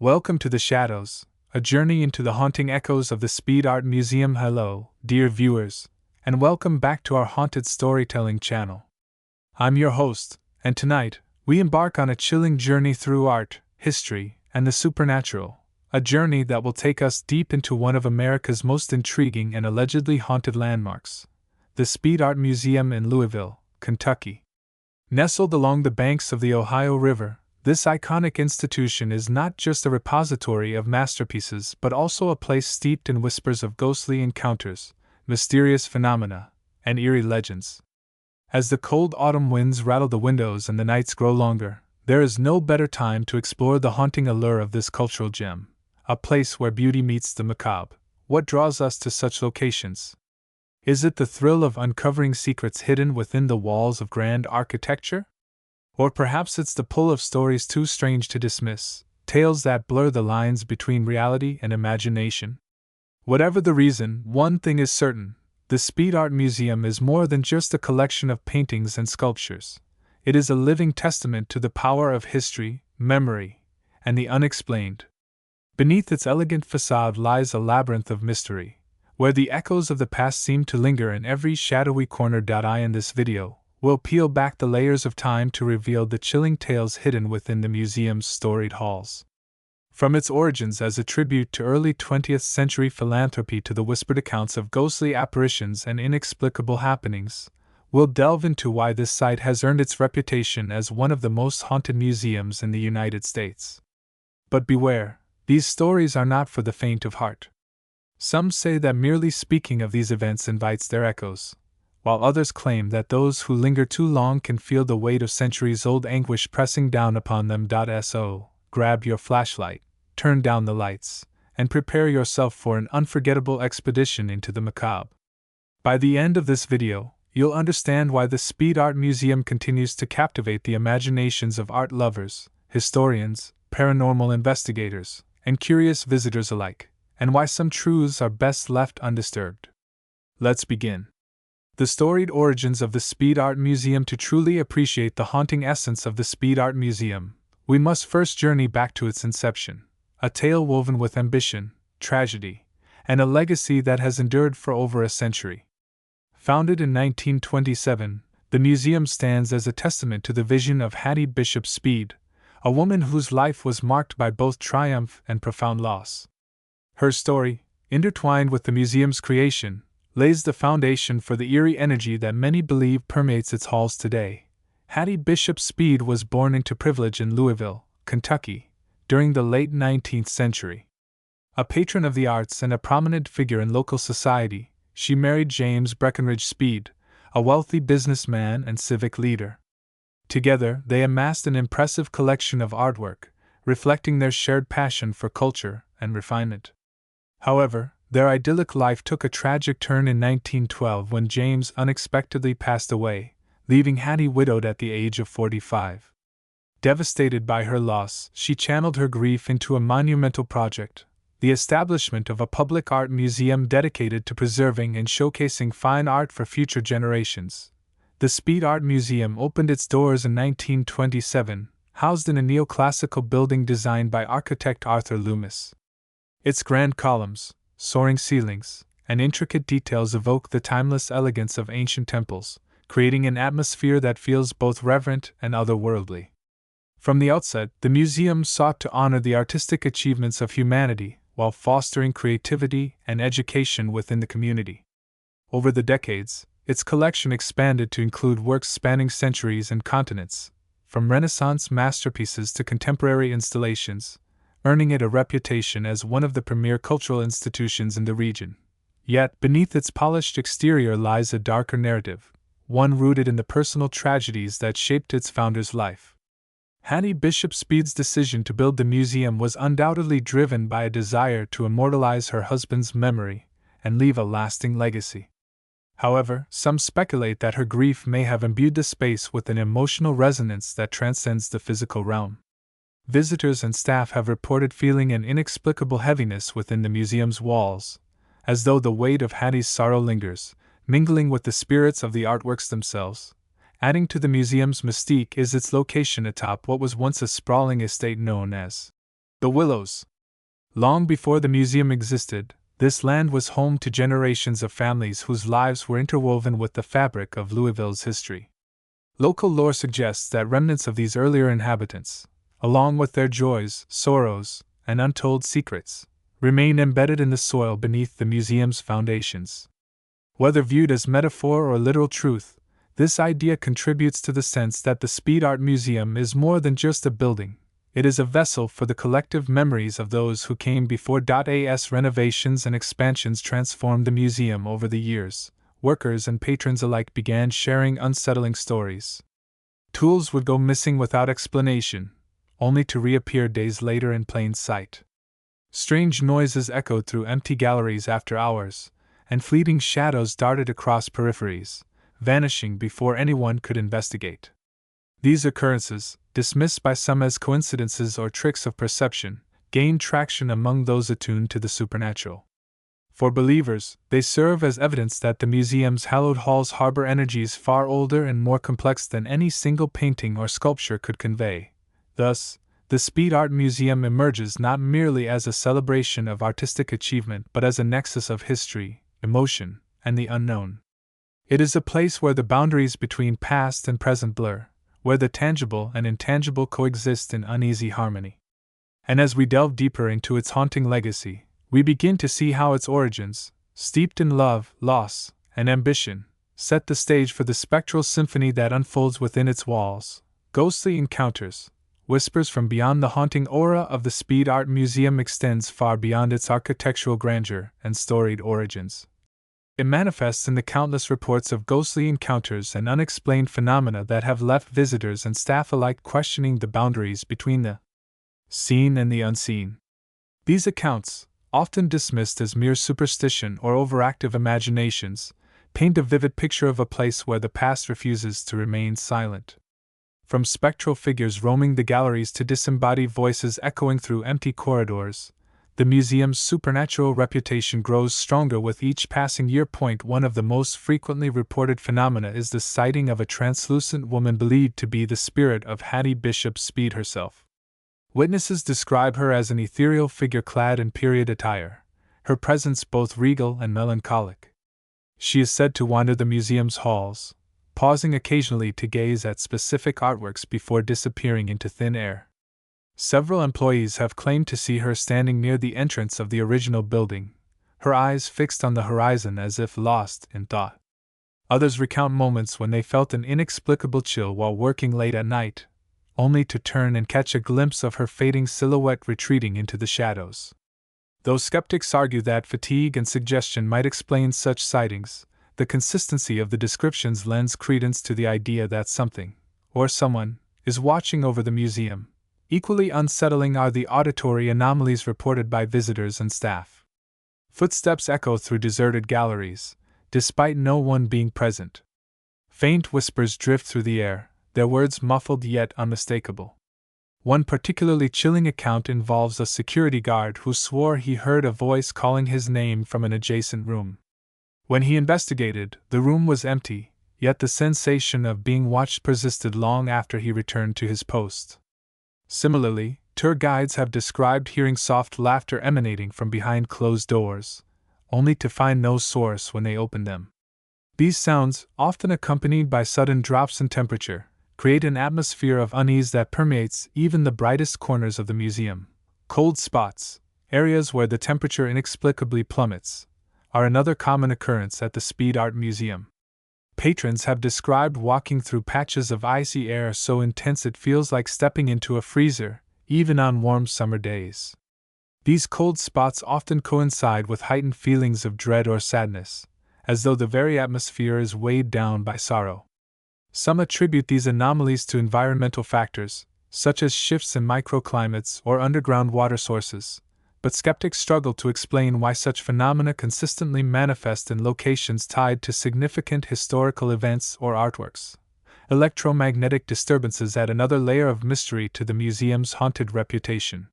Welcome to the Shadows, a journey into the haunting echoes of the Speed Art Museum. Hello, dear viewers, and welcome back to our haunted storytelling channel. I'm your host, and tonight, we embark on a chilling journey through art, history, and the supernatural, a journey that will take us deep into one of America's most intriguing and allegedly haunted landmarks, the Speed Art Museum in Louisville, Kentucky. Nestled along the banks of the Ohio River, this iconic institution is not just a repository of masterpieces but also a place steeped in whispers of ghostly encounters, mysterious phenomena, and eerie legends. As the cold autumn winds rattle the windows and the nights grow longer, there is no better time to explore the haunting allure of this cultural gem, a place where beauty meets the macabre. What draws us to such locations? Is it the thrill of uncovering secrets hidden within the walls of grand architecture? Or perhaps it's the pull of stories too strange to dismiss, tales that blur the lines between reality and imagination. Whatever the reason, one thing is certain: the Speed Art Museum is more than just a collection of paintings and sculptures. It is a living testament to the power of history, memory, and the unexplained. Beneath its elegant facade lies a labyrinth of mystery, where the echoes of the past seem to linger in every shadowy corner. In this video, we'll peel back the layers of time to reveal the chilling tales hidden within the museum's storied halls. From its origins as a tribute to early 20th century philanthropy to the whispered accounts of ghostly apparitions and inexplicable happenings, we'll delve into why this site has earned its reputation as one of the most haunted museums in the United States. But beware, these stories are not for the faint of heart. Some say that merely speaking of these events invites their echoes, while others claim that those who linger too long can feel the weight of centuries-old anguish pressing down upon them. So, grab your flashlight, turn down the lights, and prepare yourself for an unforgettable expedition into the macabre. By the end of this video, you'll understand why the Speed Art Museum continues to captivate the imaginations of art lovers, historians, paranormal investigators, and curious visitors alike, and why some truths are best left undisturbed. Let's begin. The storied origins of the Speed Art Museum. To truly appreciate the haunting essence of the Speed Art Museum, we must first journey back to its inception, a tale woven with ambition, tragedy, and a legacy that has endured for over a century. Founded in 1927, the museum stands as a testament to the vision of Hattie Bishop Speed, a woman whose life was marked by both triumph and profound loss. Her story, intertwined with the museum's creation, lays the foundation for the eerie energy that many believe permeates its halls today. Hattie Bishop Speed was born into privilege in Louisville, Kentucky, during the late 19th century. A patron of the arts and a prominent figure in local society, she married James Breckenridge Speed, a wealthy businessman and civic leader. Together, they amassed an impressive collection of artwork, reflecting their shared passion for culture and refinement. However, their idyllic life took a tragic turn in 1912 when James unexpectedly passed away, leaving Hattie widowed at the age of 45. Devastated by her loss, she channeled her grief into a monumental project, the establishment of a public art museum dedicated to preserving and showcasing fine art for future generations. The Speed Art Museum opened its doors in 1927, housed in a neoclassical building designed by architect Arthur Loomis. Its grand columns, soaring ceilings, and intricate details evoke the timeless elegance of ancient temples, creating an atmosphere that feels both reverent and otherworldly. From the outset, the museum sought to honor the artistic achievements of humanity while fostering creativity and education within the community. Over the decades, its collection expanded to include works spanning centuries and continents, from Renaissance masterpieces to contemporary installations, earning it a reputation as one of the premier cultural institutions in the region. Yet, beneath its polished exterior lies a darker narrative, one rooted in the personal tragedies that shaped its founder's life. Hattie Bishop Speed's decision to build the museum was undoubtedly driven by a desire to immortalize her husband's memory and leave a lasting legacy. However, some speculate that her grief may have imbued the space with an emotional resonance that transcends the physical realm. Visitors and staff have reported feeling an inexplicable heaviness within the museum's walls, as though the weight of Hattie's sorrow lingers, mingling with the spirits of the artworks themselves. Adding to the museum's mystique is its location atop what was once a sprawling estate known as The Willows. Long before the museum existed, this land was home to generations of families whose lives were interwoven with the fabric of Louisville's history. Local lore suggests that remnants of these earlier inhabitants, along with their joys, sorrows, and untold secrets, remain embedded in the soil beneath the museum's foundations. Whether viewed as metaphor or literal truth, this idea contributes to the sense that the Speed Art Museum is more than just a building. It is a vessel for the collective memories of those who came before. As renovations and expansions transformed the museum over the years, workers and patrons alike began sharing unsettling stories. Tools would go missing without explanation, only to reappear days later in plain sight. Strange noises echoed through empty galleries after hours, and fleeting shadows darted across peripheries, vanishing before anyone could investigate. These occurrences, dismissed by some as coincidences or tricks of perception, gained traction among those attuned to the supernatural. For believers, they serve as evidence that the museum's hallowed halls harbor energies far older and more complex than any single painting or sculpture could convey. Thus, the Speed Art Museum emerges not merely as a celebration of artistic achievement but as a nexus of history, emotion, and the unknown. It is a place where the boundaries between past and present blur, where the tangible and intangible coexist in uneasy harmony. And as we delve deeper into its haunting legacy, we begin to see how its origins, steeped in love, loss, and ambition, set the stage for the spectral symphony that unfolds within its walls. Ghostly encounters, whispers from beyond. The haunting aura of the Speed Art Museum extends far beyond its architectural grandeur and storied origins. It manifests in the countless reports of ghostly encounters and unexplained phenomena that have left visitors and staff alike questioning the boundaries between the seen and the unseen. These accounts, often dismissed as mere superstition or overactive imaginations, paint a vivid picture of a place where the past refuses to remain silent. From spectral figures roaming the galleries to disembodied voices echoing through empty corridors, the museum's supernatural reputation grows stronger with each passing year. One of the most frequently reported phenomena is the sighting of a translucent woman believed to be the spirit of Hattie Bishop Speed herself. Witnesses describe her as an ethereal figure clad in period attire, her presence both regal and melancholic. She is said to wander the museum's halls, pausing occasionally to gaze at specific artworks before disappearing into thin air. Several employees have claimed to see her standing near the entrance of the original building, her eyes fixed on the horizon as if lost in thought. Others recount moments when they felt an inexplicable chill while working late at night, only to turn and catch a glimpse of her fading silhouette retreating into the shadows. Though skeptics argue that fatigue and suggestion might explain such sightings, the consistency of the descriptions lends credence to the idea that something, or someone, is watching over the museum. Equally unsettling are the auditory anomalies reported by visitors and staff. Footsteps echo through deserted galleries, despite no one being present. Faint whispers drift through the air, their words muffled yet unmistakable. One particularly chilling account involves a security guard who swore he heard a voice calling his name from an adjacent room. When he investigated, the room was empty, yet the sensation of being watched persisted long after he returned to his post. Similarly, tour guides have described hearing soft laughter emanating from behind closed doors, only to find no source when they opened them. These sounds, often accompanied by sudden drops in temperature, create an atmosphere of unease that permeates even the brightest corners of the museum. Cold spots, areas where the temperature inexplicably plummets, are another common occurrence at the Speed Art Museum. Patrons have described walking through patches of icy air so intense it feels like stepping into a freezer, even on warm summer days. These cold spots often coincide with heightened feelings of dread or sadness, as though the very atmosphere is weighed down by sorrow. Some attribute these anomalies to environmental factors, such as shifts in microclimates or underground water sources, but skeptics struggle to explain why such phenomena consistently manifest in locations tied to significant historical events or artworks. Electromagnetic disturbances add another layer of mystery to the museum's haunted reputation.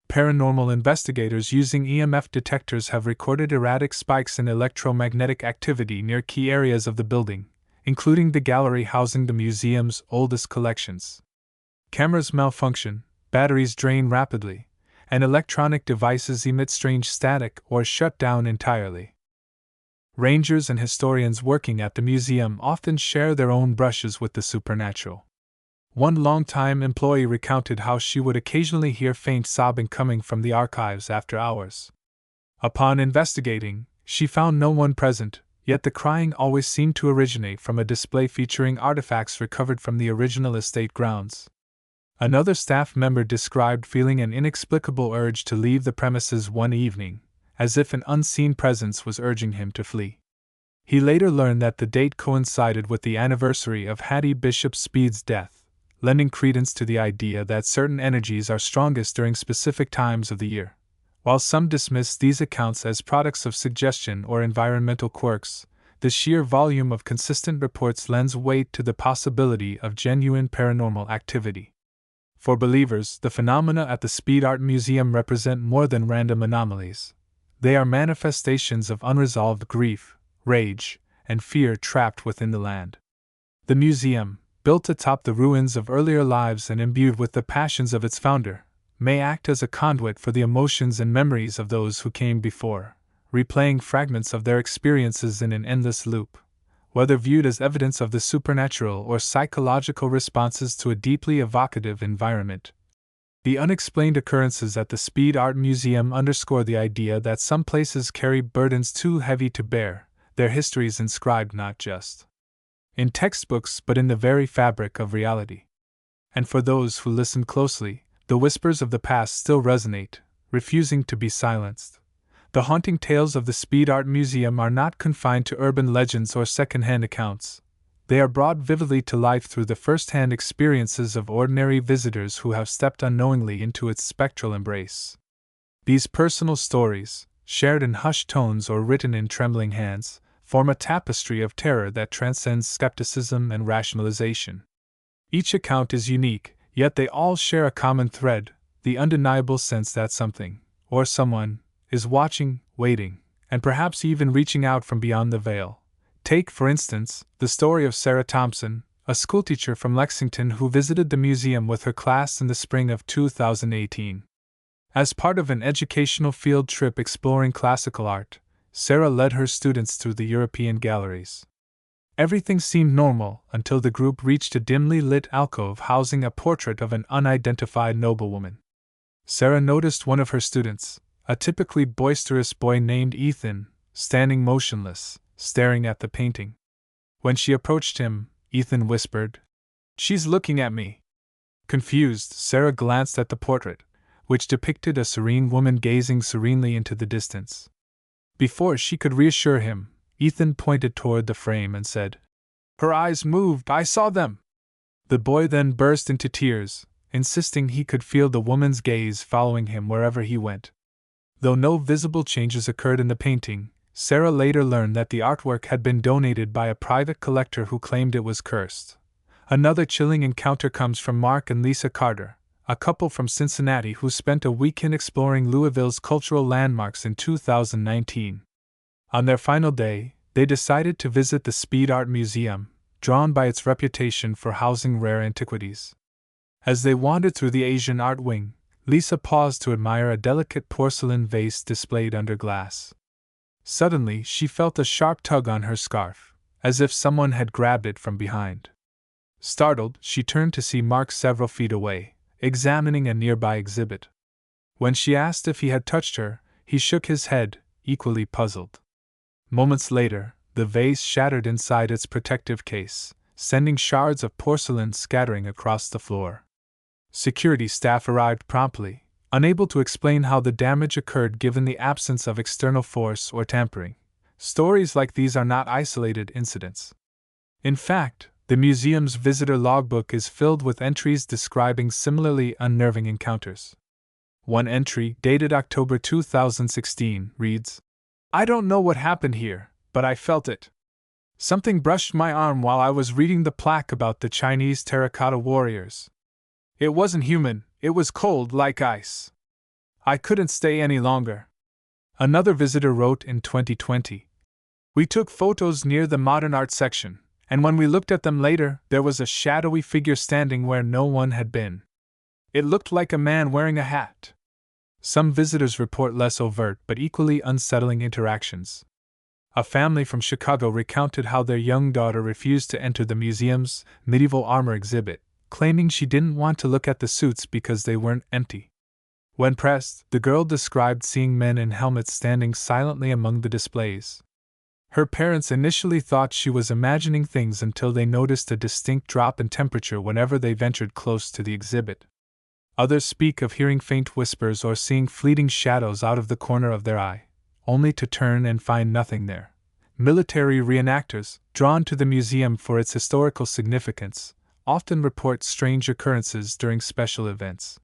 Paranormal investigators using EMF detectors have recorded erratic spikes in electromagnetic activity near key areas of the building, including the gallery housing the museum's oldest collections. Cameras malfunction, batteries drain rapidly, and electronic devices emit strange static or shut down entirely. Rangers and historians working at the museum often share their own brushes with the supernatural. One longtime employee recounted how she would occasionally hear faint sobbing coming from the archives after hours. Upon investigating, she found no one present, yet the crying always seemed to originate from a display featuring artifacts recovered from the original estate grounds. Another staff member described feeling an inexplicable urge to leave the premises one evening, as if an unseen presence was urging him to flee. He later learned that the date coincided with the anniversary of Hattie Bishop Speed's death, lending credence to the idea that certain energies are strongest during specific times of the year. While some dismiss these accounts as products of suggestion or environmental quirks, the sheer volume of consistent reports lends weight to the possibility of genuine paranormal activity. For believers, the phenomena at the Speed Art Museum represent more than random anomalies. They are manifestations of unresolved grief, rage, and fear trapped within the land. The museum, built atop the ruins of earlier lives and imbued with the passions of its founder, may act as a conduit for the emotions and memories of those who came before, replaying fragments of their experiences in an endless loop. Whether viewed as evidence of the supernatural or psychological responses to a deeply evocative environment, the unexplained occurrences at the Speed Art Museum underscore the idea that some places carry burdens too heavy to bear, their histories inscribed not just in textbooks but in the very fabric of reality. And for those who listen closely, the whispers of the past still resonate, refusing to be silenced. The haunting tales of the Speed Art Museum are not confined to urban legends or second-hand accounts. They are brought vividly to life through the first-hand experiences of ordinary visitors who have stepped unknowingly into its spectral embrace. These personal stories, shared in hushed tones or written in trembling hands, form a tapestry of terror that transcends skepticism and rationalization. Each account is unique, yet they all share a common thread, the undeniable sense that something, or someone, is watching, waiting, and perhaps even reaching out from beyond the veil. Take, for instance, the story of Sarah Thompson, a schoolteacher from Lexington who visited the museum with her class in the spring of 2018. As part of an educational field trip exploring classical art, Sarah led her students through the European galleries. Everything seemed normal until the group reached a dimly lit alcove housing a portrait of an unidentified noblewoman. Sarah noticed one of her students, a typically boisterous boy named Ethan, standing motionless, staring at the painting. When she approached him, Ethan whispered, "She's looking at me." Confused, Sarah glanced at the portrait, which depicted a serene woman gazing serenely into the distance. Before she could reassure him, Ethan pointed toward the frame and said, "Her eyes moved, I saw them." The boy then burst into tears, insisting he could feel the woman's gaze following him wherever he went. Though no visible changes occurred in the painting, Sarah later learned that the artwork had been donated by a private collector who claimed it was cursed. Another chilling encounter comes from Mark and Lisa Carter, a couple from Cincinnati who spent a weekend exploring Louisville's cultural landmarks in 2019. On their final day, they decided to visit the Speed Art Museum, drawn by its reputation for housing rare antiquities. As they wandered through the Asian art wing, Lisa paused to admire a delicate porcelain vase displayed under glass. Suddenly, she felt a sharp tug on her scarf, as if someone had grabbed it from behind. Startled, she turned to see Mark several feet away, examining a nearby exhibit. When she asked if he had touched her, he shook his head, equally puzzled. Moments later, the vase shattered inside its protective case, sending shards of porcelain scattering across the floor. Security staff arrived promptly, unable to explain how the damage occurred given the absence of external force or tampering. Stories like these are not isolated incidents. In fact, the museum's visitor logbook is filled with entries describing similarly unnerving encounters. One entry, dated October 2016, reads, "I don't know what happened here, but I felt it. Something brushed my arm while I was reading the plaque about the Chinese terracotta warriors. It wasn't human, it was cold like ice. I couldn't stay any longer." Another visitor wrote in 2020, "We took photos near the modern art section, and when we looked at them later, there was a shadowy figure standing where no one had been. It looked like a man wearing a hat." Some visitors report less overt but equally unsettling interactions. A family from Chicago recounted how their young daughter refused to enter the museum's medieval armor exhibit, claiming she didn't want to look at the suits because they weren't empty. When pressed, the girl described seeing men in helmets standing silently among the displays. Her parents initially thought she was imagining things until they noticed a distinct drop in temperature whenever they ventured close to the exhibit. Others speak of hearing faint whispers or seeing fleeting shadows out of the corner of their eye, only to turn and find nothing there. Military reenactors, drawn to the museum for its historical significance, often report strange occurrences during special events.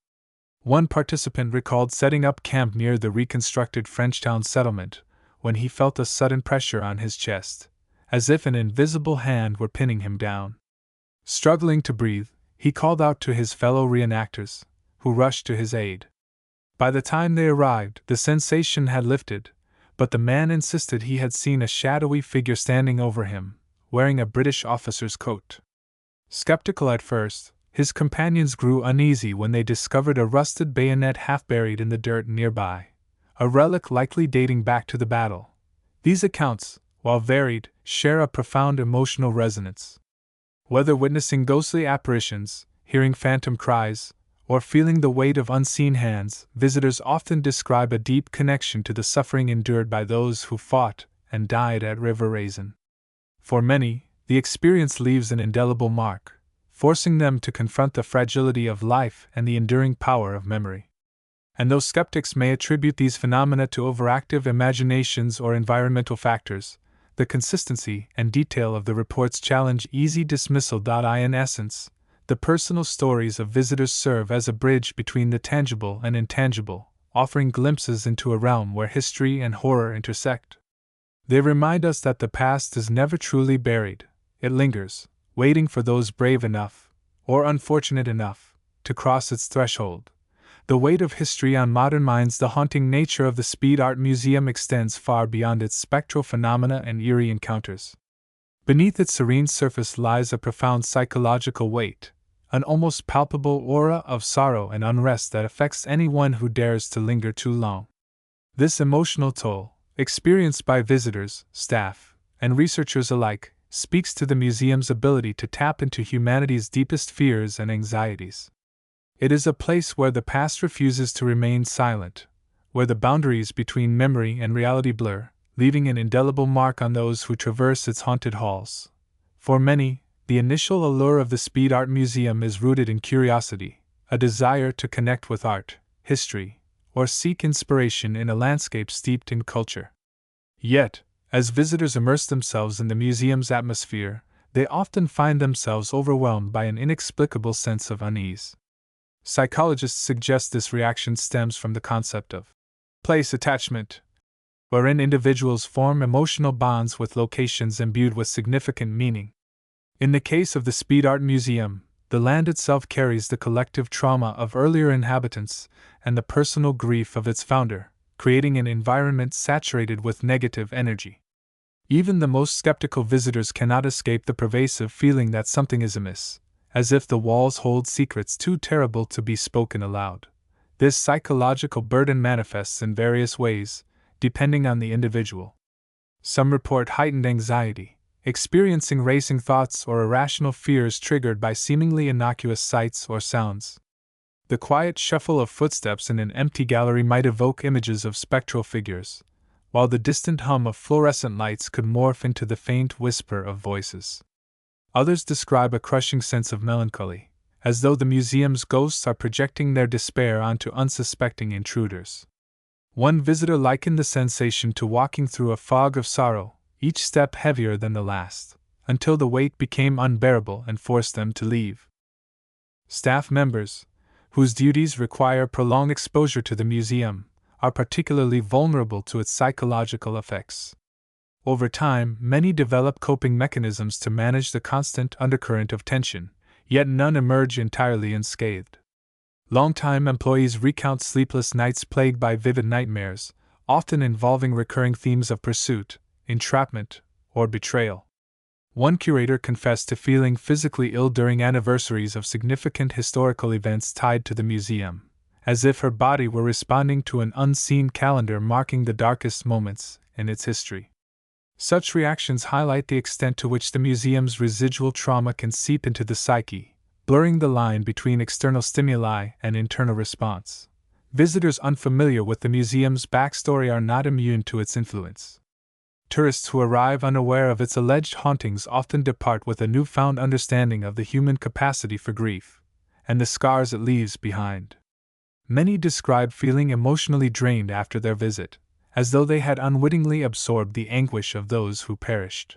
One participant recalled setting up camp near the reconstructed Frenchtown settlement when he felt a sudden pressure on his chest, as if an invisible hand were pinning him down. Struggling to breathe, he called out to his fellow reenactors, who rushed to his aid. By the time they arrived, the sensation had lifted, but the man insisted he had seen a shadowy figure standing over him, wearing a British officer's coat. Skeptical at first, his companions grew uneasy when they discovered a rusted bayonet half buried in the dirt nearby, a relic likely dating back to the battle. These accounts, while varied, share a profound emotional resonance. Whether witnessing ghostly apparitions, hearing phantom cries, or feeling the weight of unseen hands, visitors often describe a deep connection to the suffering endured by those who fought and died at River Raisin. For many, the experience leaves an indelible mark, forcing them to confront the fragility of life and the enduring power of memory. And though skeptics may attribute these phenomena to overactive imaginations or environmental factors, the consistency and detail of the reports challenge easy dismissal. In essence, the personal stories of visitors serve as a bridge between the tangible and intangible, offering glimpses into a realm where history and horror intersect. They remind us that the past is never truly buried, it lingers, waiting for those brave enough, or unfortunate enough, to cross its threshold. The weight of history on modern minds. The haunting nature of the Speed Art Museum extends far beyond its spectral phenomena and eerie encounters. Beneath its serene surface lies a profound psychological weight, an almost palpable aura of sorrow and unrest that affects anyone who dares to linger too long. This emotional toll, experienced by visitors, staff, and researchers alike, speaks to the museum's ability to tap into humanity's deepest fears and anxieties. It is a place where the past refuses to remain silent, where the boundaries between memory and reality blur, leaving an indelible mark on those who traverse its haunted halls. For many, the initial allure of the Speed Art Museum is rooted in curiosity, a desire to connect with art, history, or seek inspiration in a landscape steeped in culture. Yet, as visitors immerse themselves in the museum's atmosphere, they often find themselves overwhelmed by an inexplicable sense of unease. Psychologists suggest this reaction stems from the concept of place attachment, wherein individuals form emotional bonds with locations imbued with significant meaning. In the case of the Speed Art Museum, the land itself carries the collective trauma of earlier inhabitants and the personal grief of its founder, creating an environment saturated with negative energy. Even the most skeptical visitors cannot escape the pervasive feeling that something is amiss, as if the walls hold secrets too terrible to be spoken aloud. This psychological burden manifests in various ways, depending on the individual. Some report heightened anxiety, experiencing racing thoughts or irrational fears triggered by seemingly innocuous sights or sounds. The quiet shuffle of footsteps in an empty gallery might evoke images of spectral figures, while the distant hum of fluorescent lights could morph into the faint whisper of voices. Others describe a crushing sense of melancholy, as though the museum's ghosts are projecting their despair onto unsuspecting intruders. One visitor likened the sensation to walking through a fog of sorrow, each step heavier than the last, until the weight became unbearable and forced them to leave. Staff members, whose duties require prolonged exposure to the museum, are particularly vulnerable to its psychological effects. Over time, many develop coping mechanisms to manage the constant undercurrent of tension, yet none emerge entirely unscathed. Longtime employees recount sleepless nights plagued by vivid nightmares, often involving recurring themes of pursuit, entrapment, or betrayal. One curator confessed to feeling physically ill during anniversaries of significant historical events tied to the museum, as if her body were responding to an unseen calendar marking the darkest moments in its history. Such reactions highlight the extent to which the museum's residual trauma can seep into the psyche, blurring the line between external stimuli and internal response. Visitors unfamiliar with the museum's backstory are not immune to its influence. Tourists who arrive unaware of its alleged hauntings often depart with a newfound understanding of the human capacity for grief, and the scars it leaves behind. Many describe feeling emotionally drained after their visit, as though they had unwittingly absorbed the anguish of those who perished.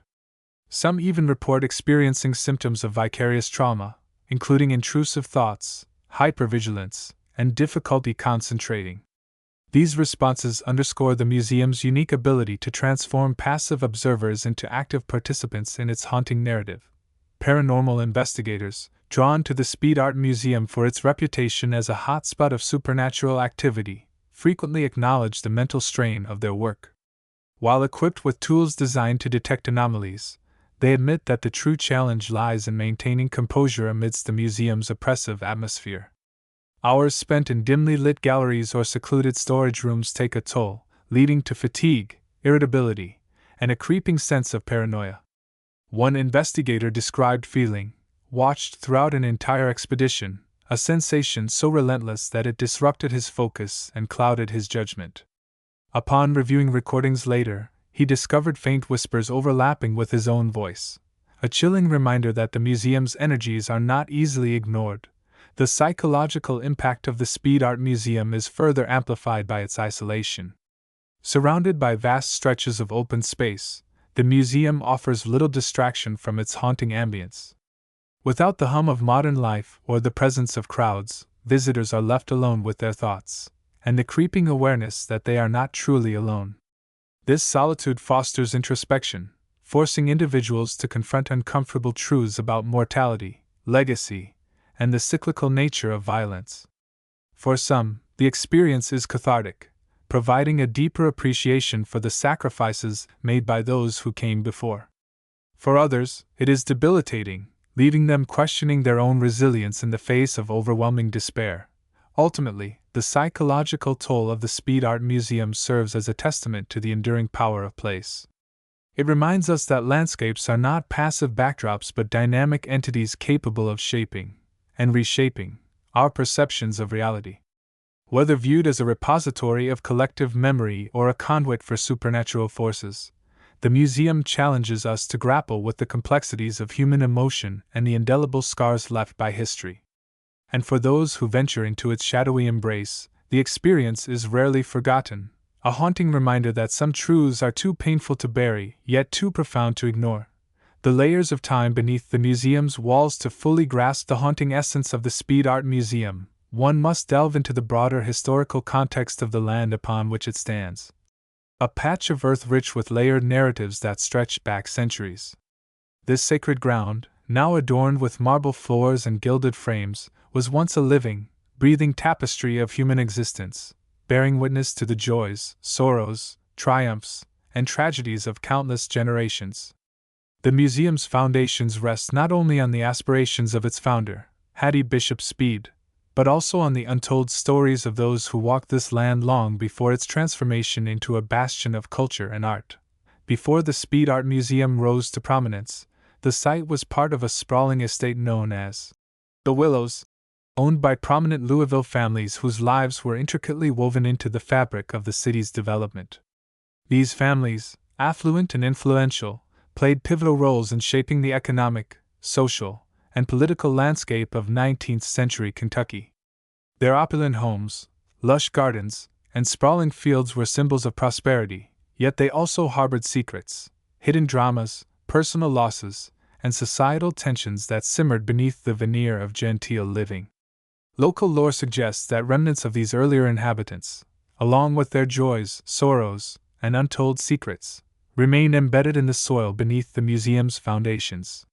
Some even report experiencing symptoms of vicarious trauma, including intrusive thoughts, hypervigilance, and difficulty concentrating. These responses underscore the museum's unique ability to transform passive observers into active participants in its haunting narrative. Paranormal investigators, drawn to the Speed Art Museum for its reputation as a hotspot of supernatural activity, frequently acknowledge the mental strain of their work. While equipped with tools designed to detect anomalies, they admit that the true challenge lies in maintaining composure amidst the museum's oppressive atmosphere. Hours spent in dimly lit galleries or secluded storage rooms take a toll, leading to fatigue, irritability, and a creeping sense of paranoia. One investigator described feeling, watched throughout an entire expedition, a sensation so relentless that it disrupted his focus and clouded his judgment. Upon reviewing recordings later, he discovered faint whispers overlapping with his own voice, a chilling reminder that the museum's energies are not easily ignored. The psychological impact of the Speed Art Museum is further amplified by its isolation. Surrounded by vast stretches of open space, the museum offers little distraction from its haunting ambience. Without the hum of modern life or the presence of crowds, visitors are left alone with their thoughts, and the creeping awareness that they are not truly alone. This solitude fosters introspection, forcing individuals to confront uncomfortable truths about mortality, legacy, and the cyclical nature of violence. For some, the experience is cathartic, providing a deeper appreciation for the sacrifices made by those who came before. For others, it is debilitating, leaving them questioning their own resilience in the face of overwhelming despair. Ultimately, the psychological toll of the Speed Art Museum serves as a testament to the enduring power of place. It reminds us that landscapes are not passive backdrops but dynamic entities capable of shaping and reshaping our perceptions of reality. Whether viewed as a repository of collective memory or a conduit for supernatural forces, the museum challenges us to grapple with the complexities of human emotion and the indelible scars left by history. And for those who venture into its shadowy embrace, the experience is rarely forgotten, a haunting reminder that some truths are too painful to bury, yet too profound to ignore. The layers of time beneath the museum's walls. To fully grasp the haunting essence of the Speed Art Museum, one must delve into the broader historical context of the land upon which it stands. A patch of earth rich with layered narratives that stretch back centuries. This sacred ground, now adorned with marble floors and gilded frames, was once a living, breathing tapestry of human existence, bearing witness to the joys, sorrows, triumphs, and tragedies of countless generations. The museum's foundations rest not only on the aspirations of its founder, Hattie Bishop Speed, but also on the untold stories of those who walked this land long before its transformation into a bastion of culture and art. Before the Speed Art Museum rose to prominence, the site was part of a sprawling estate known as the Willows, owned by prominent Louisville families whose lives were intricately woven into the fabric of the city's development. These families, affluent and influential, played pivotal roles in shaping the economic, social, and political landscape of 19th-century Kentucky. Their opulent homes, lush gardens, and sprawling fields were symbols of prosperity, yet they also harbored secrets, hidden dramas, personal losses, and societal tensions that simmered beneath the veneer of genteel living. Local lore suggests that remnants of these earlier inhabitants, along with their joys, sorrows, and untold secrets, remain embedded in the soil beneath the museum's foundations.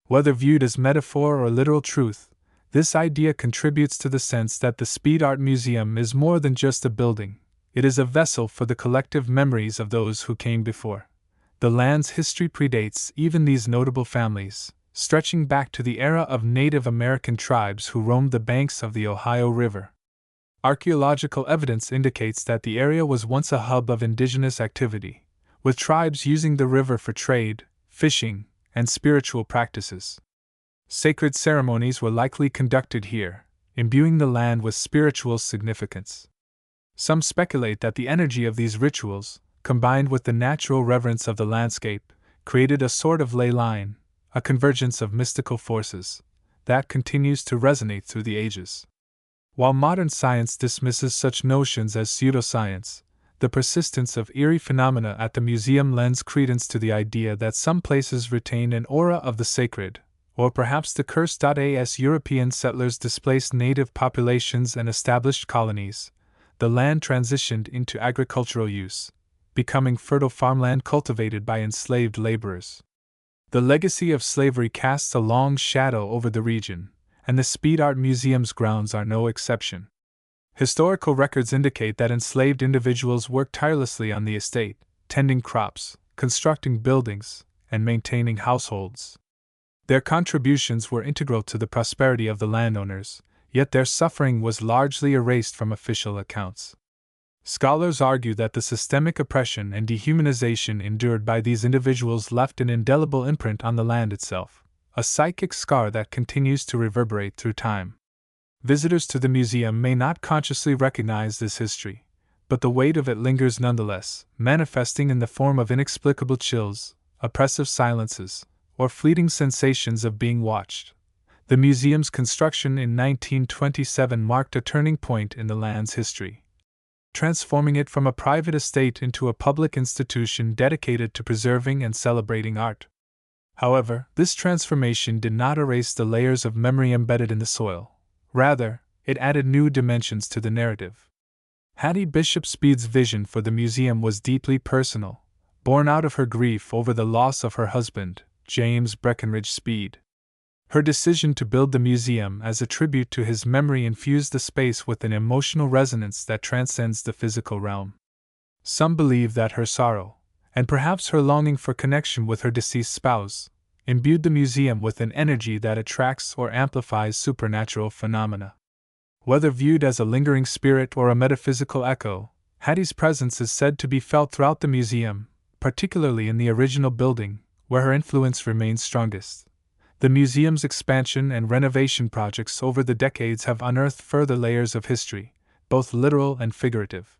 Whether viewed as metaphor or literal truth, this idea contributes to the sense that the Speed Art Museum is more than just a building. It is a vessel for the collective memories of those who came before. The land's history predates even these notable families, stretching back to the era of Native American tribes who roamed the banks of the Ohio River. Archaeological evidence indicates that the area was once a hub of indigenous activity, with tribes using the river for trade, fishing, and spiritual practices. Sacred ceremonies were likely conducted here, imbuing the land with spiritual significance. Some speculate that the energy of these rituals, combined with the natural reverence of the landscape, created a sort of ley line, a convergence of mystical forces, that continues to resonate through the ages. While modern science dismisses such notions as pseudoscience, the persistence of eerie phenomena at the museum lends credence to the idea that some places retain an aura of the sacred, or perhaps the cursed. As European settlers displaced native populations and established colonies, the land transitioned into agricultural use, becoming fertile farmland cultivated by enslaved laborers. The legacy of slavery casts a long shadow over the region, and the Speed Art Museum's grounds are no exception. Historical records indicate that enslaved individuals worked tirelessly on the estate, tending crops, constructing buildings, and maintaining households. Their contributions were integral to the prosperity of the landowners, yet their suffering was largely erased from official accounts. Scholars argue that the systemic oppression and dehumanization endured by these individuals left an indelible imprint on the land itself, a psychic scar that continues to reverberate through time. Visitors to the museum may not consciously recognize this history, but the weight of it lingers nonetheless, manifesting in the form of inexplicable chills, oppressive silences, or fleeting sensations of being watched. The museum's construction in 1927 marked a turning point in the land's history, transforming it from a private estate into a public institution dedicated to preserving and celebrating art. However, this transformation did not erase the layers of memory embedded in the soil. Rather, it added new dimensions to the narrative. Hattie Bishop Speed's vision for the museum was deeply personal, born out of her grief over the loss of her husband, James Breckenridge Speed. Her decision to build the museum as a tribute to his memory infused the space with an emotional resonance that transcends the physical realm. Some believe that her sorrow, and perhaps her longing for connection with her deceased spouse, imbued the museum with an energy that attracts or amplifies supernatural phenomena. Whether viewed as a lingering spirit or a metaphysical echo, Hattie's presence is said to be felt throughout the museum, particularly in the original building, where her influence remains strongest. The museum's expansion and renovation projects over the decades have unearthed further layers of history, both literal and figurative.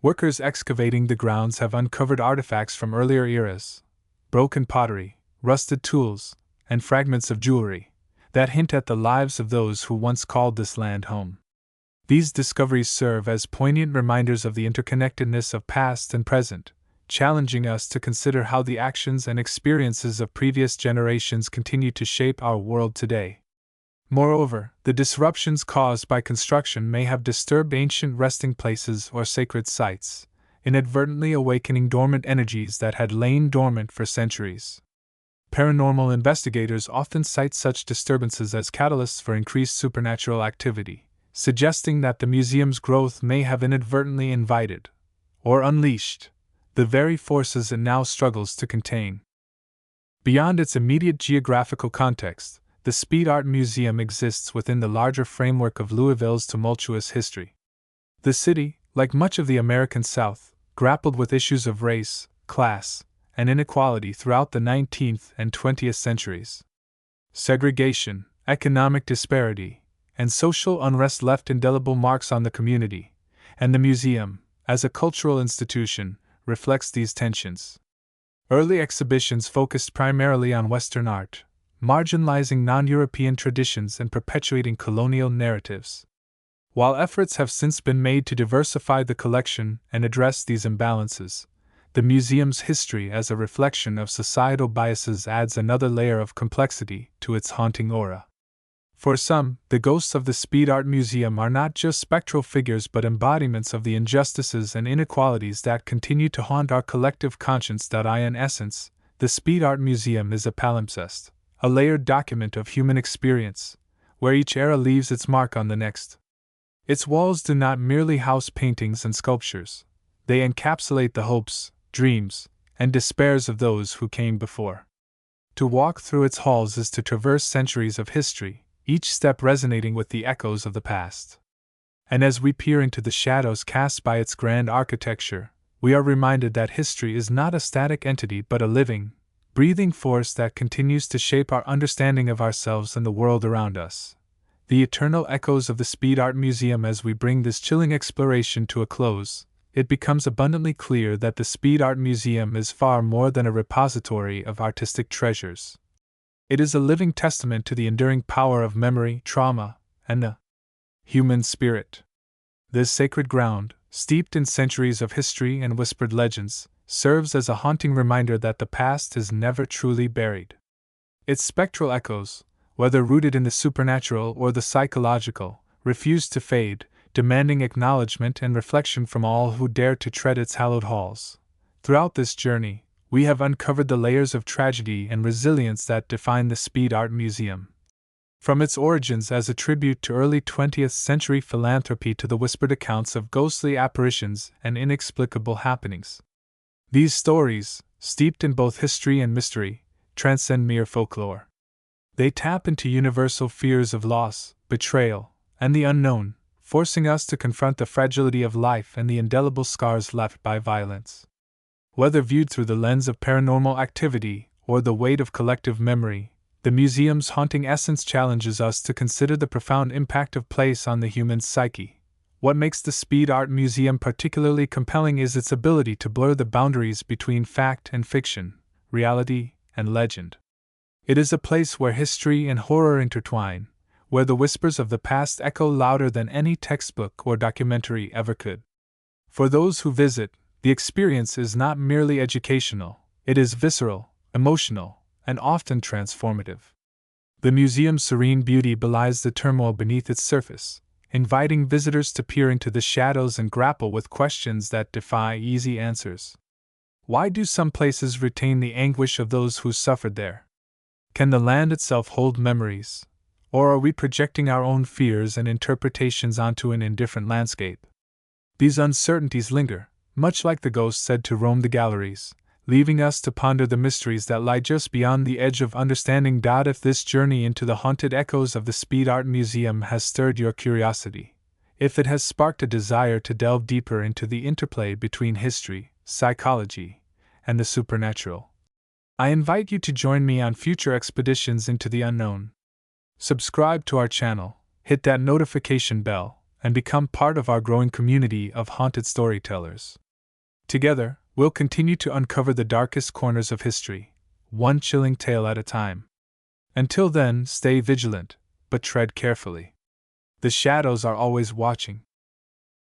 Workers excavating the grounds have uncovered artifacts from earlier eras, broken pottery, rusted tools, and fragments of jewelry that hint at the lives of those who once called this land home. These discoveries serve as poignant reminders of the interconnectedness of past and present, challenging us to consider how the actions and experiences of previous generations continue to shape our world today. Moreover, the disruptions caused by construction may have disturbed ancient resting places or sacred sites, inadvertently awakening dormant energies that had lain dormant for centuries. Paranormal investigators often cite such disturbances as catalysts for increased supernatural activity, suggesting that the museum's growth may have inadvertently invited, or unleashed, the very forces it now struggles to contain. Beyond its immediate geographical context, the Speed Art Museum exists within the larger framework of Louisville's tumultuous history. The city, like much of the American South, grappled with issues of race, class, and inequality throughout the 19th and 20th centuries. Segregation, economic disparity, and social unrest left indelible marks on the community, and the museum, as a cultural institution, reflects these tensions. Early exhibitions focused primarily on Western art, marginalizing non-European traditions and perpetuating colonial narratives. While efforts have since been made to diversify the collection and address these imbalances, the museum's history as a reflection of societal biases adds another layer of complexity to its haunting aura. For some, the ghosts of the Speed Art Museum are not just spectral figures but embodiments of the injustices and inequalities that continue to haunt our collective conscience. In essence, the Speed Art Museum is a palimpsest, a layered document of human experience, where each era leaves its mark on the next. Its walls do not merely house paintings and sculptures, they encapsulate the hopes, dreams, and despairs of those who came before. To walk through its halls is to traverse centuries of history, each step resonating with the echoes of the past. And as we peer into the shadows cast by its grand architecture, we are reminded that history is not a static entity but a living, breathing force that continues to shape our understanding of ourselves and the world around us. The eternal echoes of the Speed Art Museum. As we bring this chilling exploration to a close, it becomes abundantly clear that the Speed Art Museum is far more than a repository of artistic treasures. It is a living testament to the enduring power of memory, trauma, and the human spirit. This sacred ground, steeped in centuries of history and whispered legends, serves as a haunting reminder that the past is never truly buried. Its spectral echoes, whether rooted in the supernatural or the psychological, refuse to fade, demanding acknowledgement and reflection from all who dare to tread its hallowed halls. Throughout this journey, we have uncovered the layers of tragedy and resilience that define the Speed Art Museum. From its origins as a tribute to early 20th century philanthropy to the whispered accounts of ghostly apparitions and inexplicable happenings. These stories, steeped in both history and mystery, transcend mere folklore. They tap into universal fears of loss, betrayal, and the unknown, forcing us to confront the fragility of life and the indelible scars left by violence. Whether viewed through the lens of paranormal activity or the weight of collective memory, the museum's haunting essence challenges us to consider the profound impact of place on the human psyche. What makes the Speed Art Museum particularly compelling is its ability to blur the boundaries between fact and fiction, reality and legend. It is a place where history and horror intertwine, where the whispers of the past echo louder than any textbook or documentary ever could. For those who visit, the experience is not merely educational, it is visceral, emotional, and often transformative. The museum's serene beauty belies the turmoil beneath its surface, inviting visitors to peer into the shadows and grapple with questions that defy easy answers. Why do some places retain the anguish of those who suffered there? Can the land itself hold memories? Or are we projecting our own fears and interpretations onto an indifferent landscape? These uncertainties linger, much like the ghosts said to roam the galleries, leaving us to ponder the mysteries that lie just beyond the edge of understanding. If this journey into the haunted echoes of the Speed Art Museum has stirred your curiosity, if it has sparked a desire to delve deeper into the interplay between history, psychology, and the supernatural, I invite you to join me on future expeditions into the unknown. Subscribe to our channel, hit that notification bell, and become part of our growing community of haunted storytellers. Together, we'll continue to uncover the darkest corners of history, one chilling tale at a time. Until then, stay vigilant, but tread carefully. The shadows are always watching,